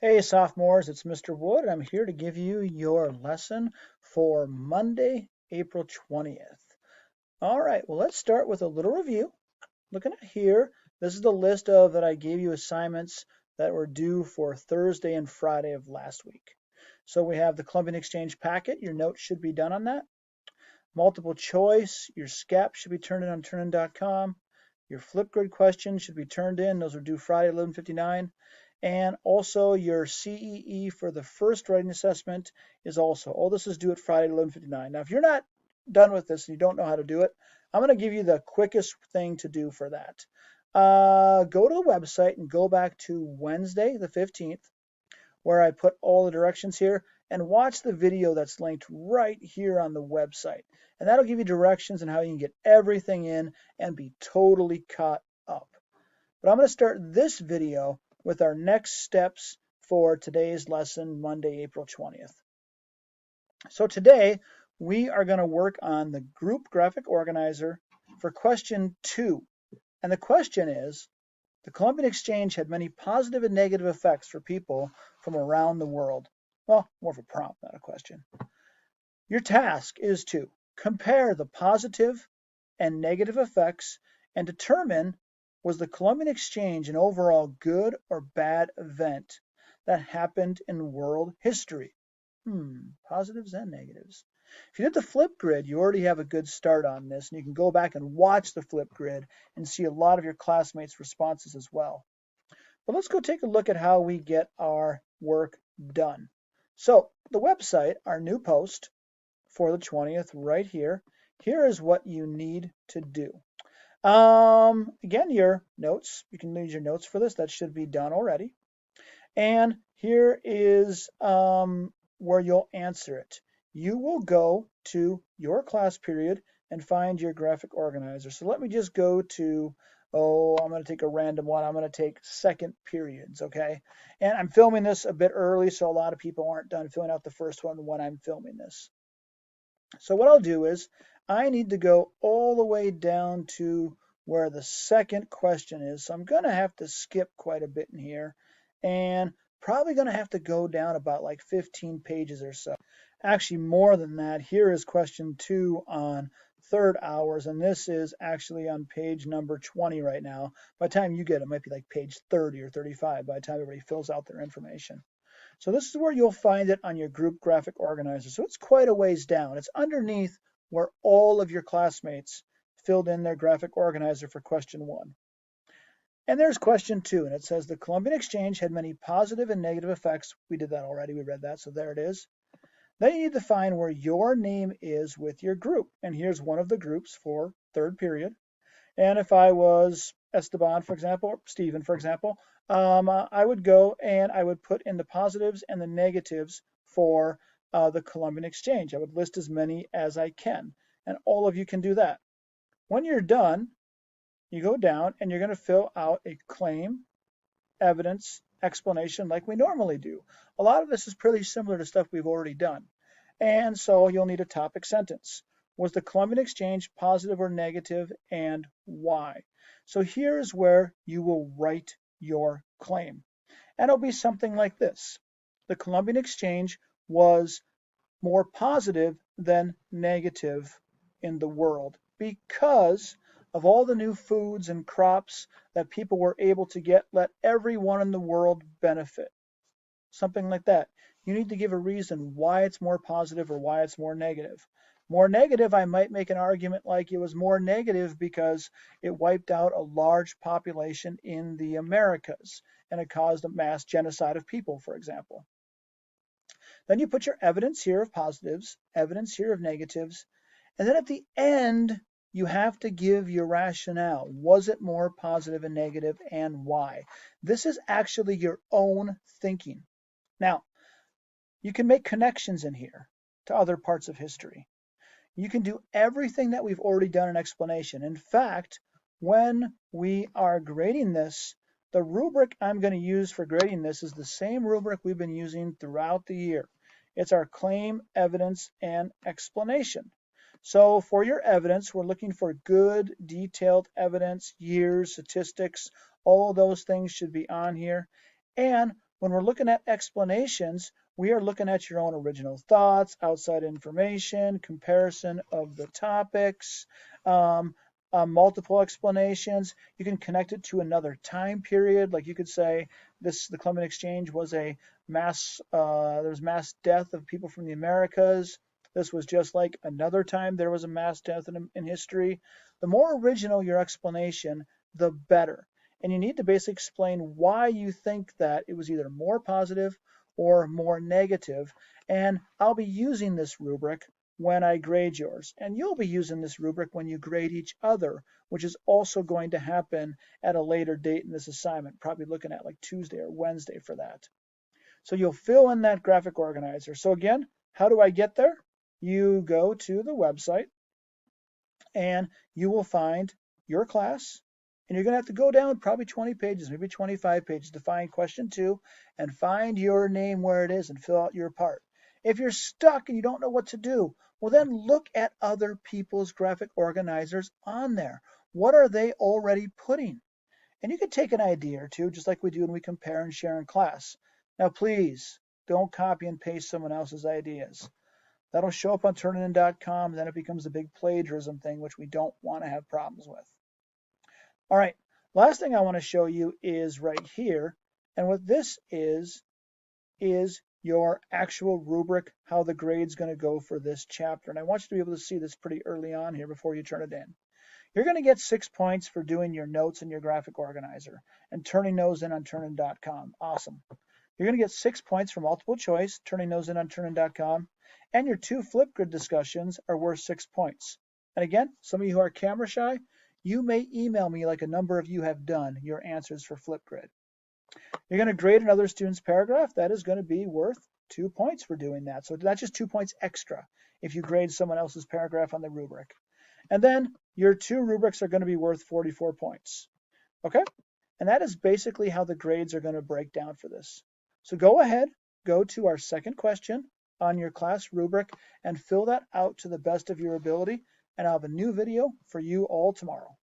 Hey sophomores, it's Mr. Wood. I'm here to give you your lesson for Monday, April 20th. All right, well, let's start with a little review. Looking at here, this is the list of that I gave you assignments that were due for Thursday and Friday of last week. So we have the Colombian Exchange packet. Your notes should be done on that. Multiple choice, your SCAP should be turned in on turnin.com. Your Flipgrid questions should be turned in. Those are due Friday, 11:59. And also your CEE for the first writing assessment is also, all this is due at Friday, 11:59. Now, if you're not done with this and you don't know how to do it, I'm going to give you the quickest thing to do for that. Go to the website and go back to Wednesday, the 15th, where I put all the directions here, and watch the video that's linked right here on the website. And that'll give you directions on how you can get everything in and be totally caught up. But I'm going to start this video with our next steps for today's lesson, Monday, April 20th. So today we are going to work on the group graphic organizer for question 2. And the question is, the Colombian Exchange had many positive and negative effects for people from around the world. Well, more of a prompt, not a question. Your task is to compare the positive and negative effects and determine, was the Colombian Exchange an overall good or bad event that happened in world history? Positives and negatives. If you did the flip grid, you already have a good start on this, and you can go back and watch the flip grid and see a lot of your classmates' responses as well. But let's go take a look at how we get our work done. So the website, our new post for the 20th right here, here is what you need to do. Again, your notes, you can use your notes for this. That should be done already. And here is where you'll answer it. You will go to your class period and find your graphic organizer. So let me just go to, I'm going to take a random one. I'm going to take second periods, okay? And I'm filming this a bit early, so a lot of people aren't done filling out the first one when I'm filming this. So what I'll do is I need to go all the way down to where the second question is. So I'm going to have to skip quite a bit in here and probably going to have to go down about like 15 pages or so. Actually, more than that. Here is question 2 on third hours, and this is actually on page number 20 right now. By the time you get it, it might be like page 30 or 35 by the time everybody fills out their information. So this is where you'll find it on your group graphic organizer. So it's quite a ways down. It's underneath where all of your classmates filled in their graphic organizer for question 1. And there's question 2, and it says the Colombian Exchange had many positive and negative effects. We did that already. We read that, so there it is. Then you need to find where your name is with your group. And here's one of the groups for third period. And if I was Esteban, for example, or Stephen, for example, I would go and I would put in the positives and the negatives for the Colombian Exchange. I would list as many as I can, and all of you can do that. When you're done, you go down and you're going to fill out a claim, evidence, explanation like we normally do. A lot of this is pretty similar to stuff we've already done. And so you'll need a topic sentence. Was the Colombian Exchange positive or negative, and why? So here's where you will write your claim. And it'll be something like this. The Colombian Exchange was more positive than negative in the world because of all the new foods and crops that people were able to get. Let everyone in the world benefit. Something like that. You need to give a reason why it's more positive or why it's more negative. More negative, I might make an argument like it was more negative because it wiped out a large population in the Americas and it caused a mass genocide of people, for example. Then you put your evidence here of positives, evidence here of negatives, and then at the end, you have to give your rationale. Was it more positive and negative, and why? This is actually your own thinking. Now, you can make connections in here to other parts of history. You can do everything that we've already done in explanation. In fact, when we are grading this, the rubric I'm going to use for grading this is the same rubric we've been using throughout the year. It's our claim, evidence, and explanation. So for your evidence, we're looking for good, detailed evidence, years, statistics, all of those things should be on here. And When we're looking at explanations, we are looking at your own original thoughts, outside information, comparison of the topics, um, multiple explanations. You can connect it to another time period. Like you could say the Colombian Exchange was a there was mass death of people from the Americas. This was just like another time there was a mass death in history. The more original your explanation, the better. And you need to basically explain why you think that it was either more positive or more negative. And I'll be using this rubric when I grade yours. And you'll be using this rubric when you grade each other, which is also going to happen at a later date in this assignment, probably looking at like Tuesday or Wednesday for that. So you'll fill in that graphic organizer. So again, how do I get there? You go to the website and you will find your class, and you're going to have to go down probably 20 pages, maybe 25 pages to find question 2 and find your name where it is and fill out your part. If you're stuck and you don't know what to do, well, then look at other people's graphic organizers on there. What are they already putting? And you can take an idea or two, just like we do when we compare and share in class. Now, please don't copy and paste someone else's ideas. That'll show up on turnitin.com, and then it becomes a big plagiarism thing, which we don't want to have problems with. All right, last thing I want to show you is right here. And what this is your actual rubric, how the grade's going to go for this chapter. And I want you to be able to see this pretty early on here before you turn it in. You're going to get 6 points for doing your notes in your graphic organizer and turning those in on turnitin.com. Awesome. You're going to get 6 points for multiple choice, turning those in on turnitin.com. And your 2 Flipgrid discussions are worth 6 points. And again, some of you who are camera shy, you may email me, like a number of you have done, your answers for Flipgrid. You're going to grade another student's paragraph. That is going to be worth 2 points for doing that. So that's just 2 points extra if you grade someone else's paragraph on the rubric. And then your 2 rubrics are going to be worth 44 points. Okay? And that is basically how the grades are going to break down for this. So go ahead, go to our second question on your class rubric and fill that out to the best of your ability. And I'll have a new video for you all tomorrow.